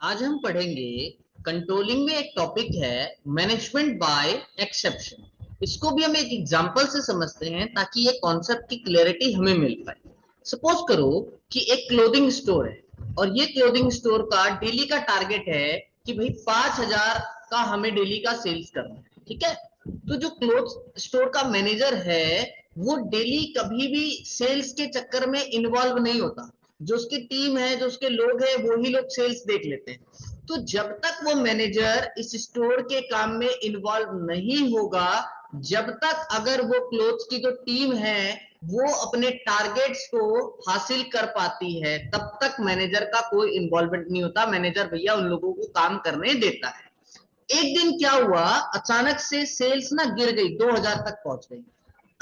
आज हम पढ़ेंगे कंट्रोलिंग में एक टॉपिक है मैनेजमेंट बाय एक्सेप्शन। इसको भी हम एक एग्जांपल से समझते हैं ताकि ये कॉन्सेप्ट की क्लैरिटी हमें मिल पाए। सपोज करो कि एक क्लोथिंग स्टोर है और ये क्लोथिंग स्टोर का डेली का टारगेट है कि भाई 5,000 का हमें डेली का सेल्स करना है। ठीक है, तो जो क्लोथ स्टोर का मैनेजर है वो डेली कभी भी सेल्स के चक्कर में इन्वॉल्व नहीं होता। जो उसकी टीम है, जो उसके लोग हैं, वो ही लोग सेल्स देख लेते हैं। तो जब तक वो मैनेजर इस स्टोर के काम में इन्वॉल्व नहीं होगा, जब तक अगर वो क्लोथ्स की जो टीम है वो अपने टारगेट्स को हासिल कर पाती है, तब तक मैनेजर का कोई इन्वॉल्वमेंट नहीं होता। मैनेजर भैया उन लोगों को काम करने देता है। एक दिन क्या हुआ, अचानक से सेल्स ना गिर गई, 2,000 तक पहुंच गई।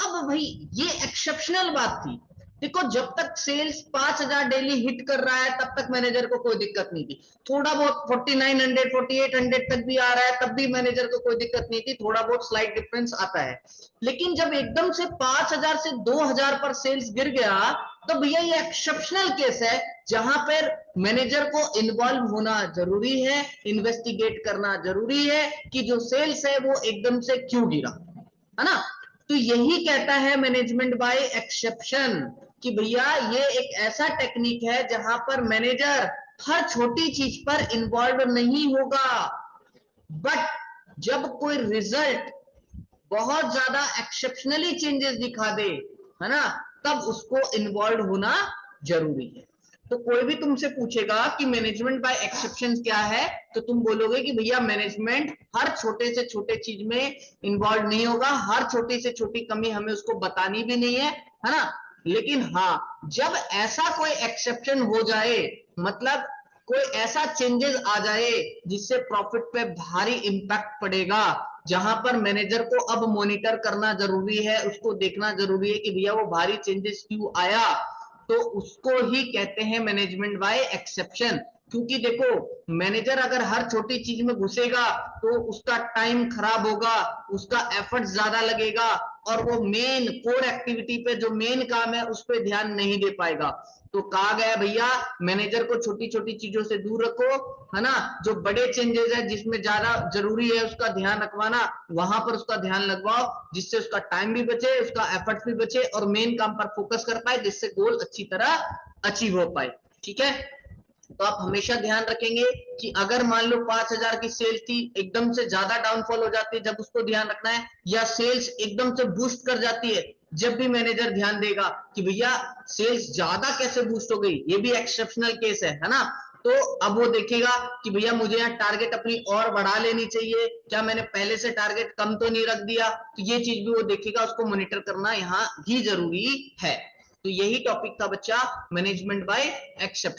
अब भाई ये एक्सेप्शनल बात थी। देखो, जब तक सेल्स 5,000 डेली हिट कर रहा है तब तक मैनेजर को कोई दिक्कत नहीं थी। थोड़ा बहुत 4,900 4,800 तक भी आ रहा है तब भी मैनेजर को कोई दिक्कत नहीं थी, थोड़ा बहुत स्लाइट डिफरेंस आता है। लेकिन जब एकदम से 5,000 से 2,000 पर सेल्स गिर गया, तो भैया ये एक्सेप्शनल केस है जहां पर मैनेजर को इन्वॉल्व होना जरूरी है, इन्वेस्टिगेट करना जरूरी है कि जो सेल्स है वो एकदम से क्यों गिरा, है ना। तो यही कहता है मैनेजमेंट बाय एक्सेप्शन कि भैया ये एक ऐसा टेक्निक है जहां पर मैनेजर हर छोटी चीज पर इन्वॉल्व नहीं होगा, बट जब कोई रिजल्ट बहुत ज्यादा एक्सेप्शनली चेंजेस दिखा दे, है ना, तब उसको इन्वॉल्व होना जरूरी है। तो कोई भी तुमसे पूछेगा कि मैनेजमेंट बाय एक्सेप्शन क्या है, तो तुम बोलोगे कि भैया मैनेजमेंट हर छोटे से छोटे चीज में इन्वॉल्व नहीं होगा, हर छोटी से छोटी कमी हमें उसको बतानी भी नहीं है ना। लेकिन हाँ, जब ऐसा कोई एक्सेप्शन हो जाए, मतलब कोई ऐसा चेंजेस आ जाए जिससे प्रॉफिट पे भारी इंपैक्ट पड़ेगा, जहां पर मैनेजर को अब मॉनिटर करना जरूरी है, उसको देखना जरूरी है कि भैया वो भारी चेंजेस क्यों आया, तो उसको ही कहते हैं मैनेजमेंट बाय एक्सेप्शन। क्योंकि देखो, मैनेजर अगर हर छोटी चीज में घुसेगा तो उसका टाइम खराब होगा, उसका एफर्ट ज्यादा लगेगा और वो मेन कोर एक्टिविटी पे, जो मेन काम है, उस पर ध्यान नहीं दे पाएगा। तो कहा गया भैया मैनेजर को छोटी छोटी चीजों से दूर रखो, है ना। जो बड़े चेंजेस है जिसमें ज्यादा जरूरी है उसका ध्यान रखवाना, वहां पर उसका ध्यान लगवाओ, जिससे उसका टाइम भी बचे, उसका एफर्ट भी बचे और मेन काम पर फोकस कर पाए, जिससे गोल अच्छी तरह अचीव हो पाए। ठीक है, तो आप हमेशा ध्यान रखेंगे कि अगर मान लो 5,000 की सेल्स थी, एकदम से ज्यादा डाउनफॉल हो जाती है, जब उसको ध्यान रखना है, या सेल्स एकदम से बूस्ट कर जाती है, जब भी मैनेजर ध्यान देगा कि भैया सेल्स ज्यादा कैसे बूस्ट हो गई, ये भी एक्सेप्शनल केस है ना। तो अब वो देखेगा कि भैया मुझे यहाँ टारगेट अपनी और बढ़ा लेनी चाहिए, क्या मैंने पहले से टारगेट कम तो नहीं रख दिया, तो ये चीज भी वो देखेगा, उसको मॉनिटर करना यहाँ भी जरूरी है। तो यही टॉपिक था बच्चा, मैनेजमेंट बाय एक्सेप्शन।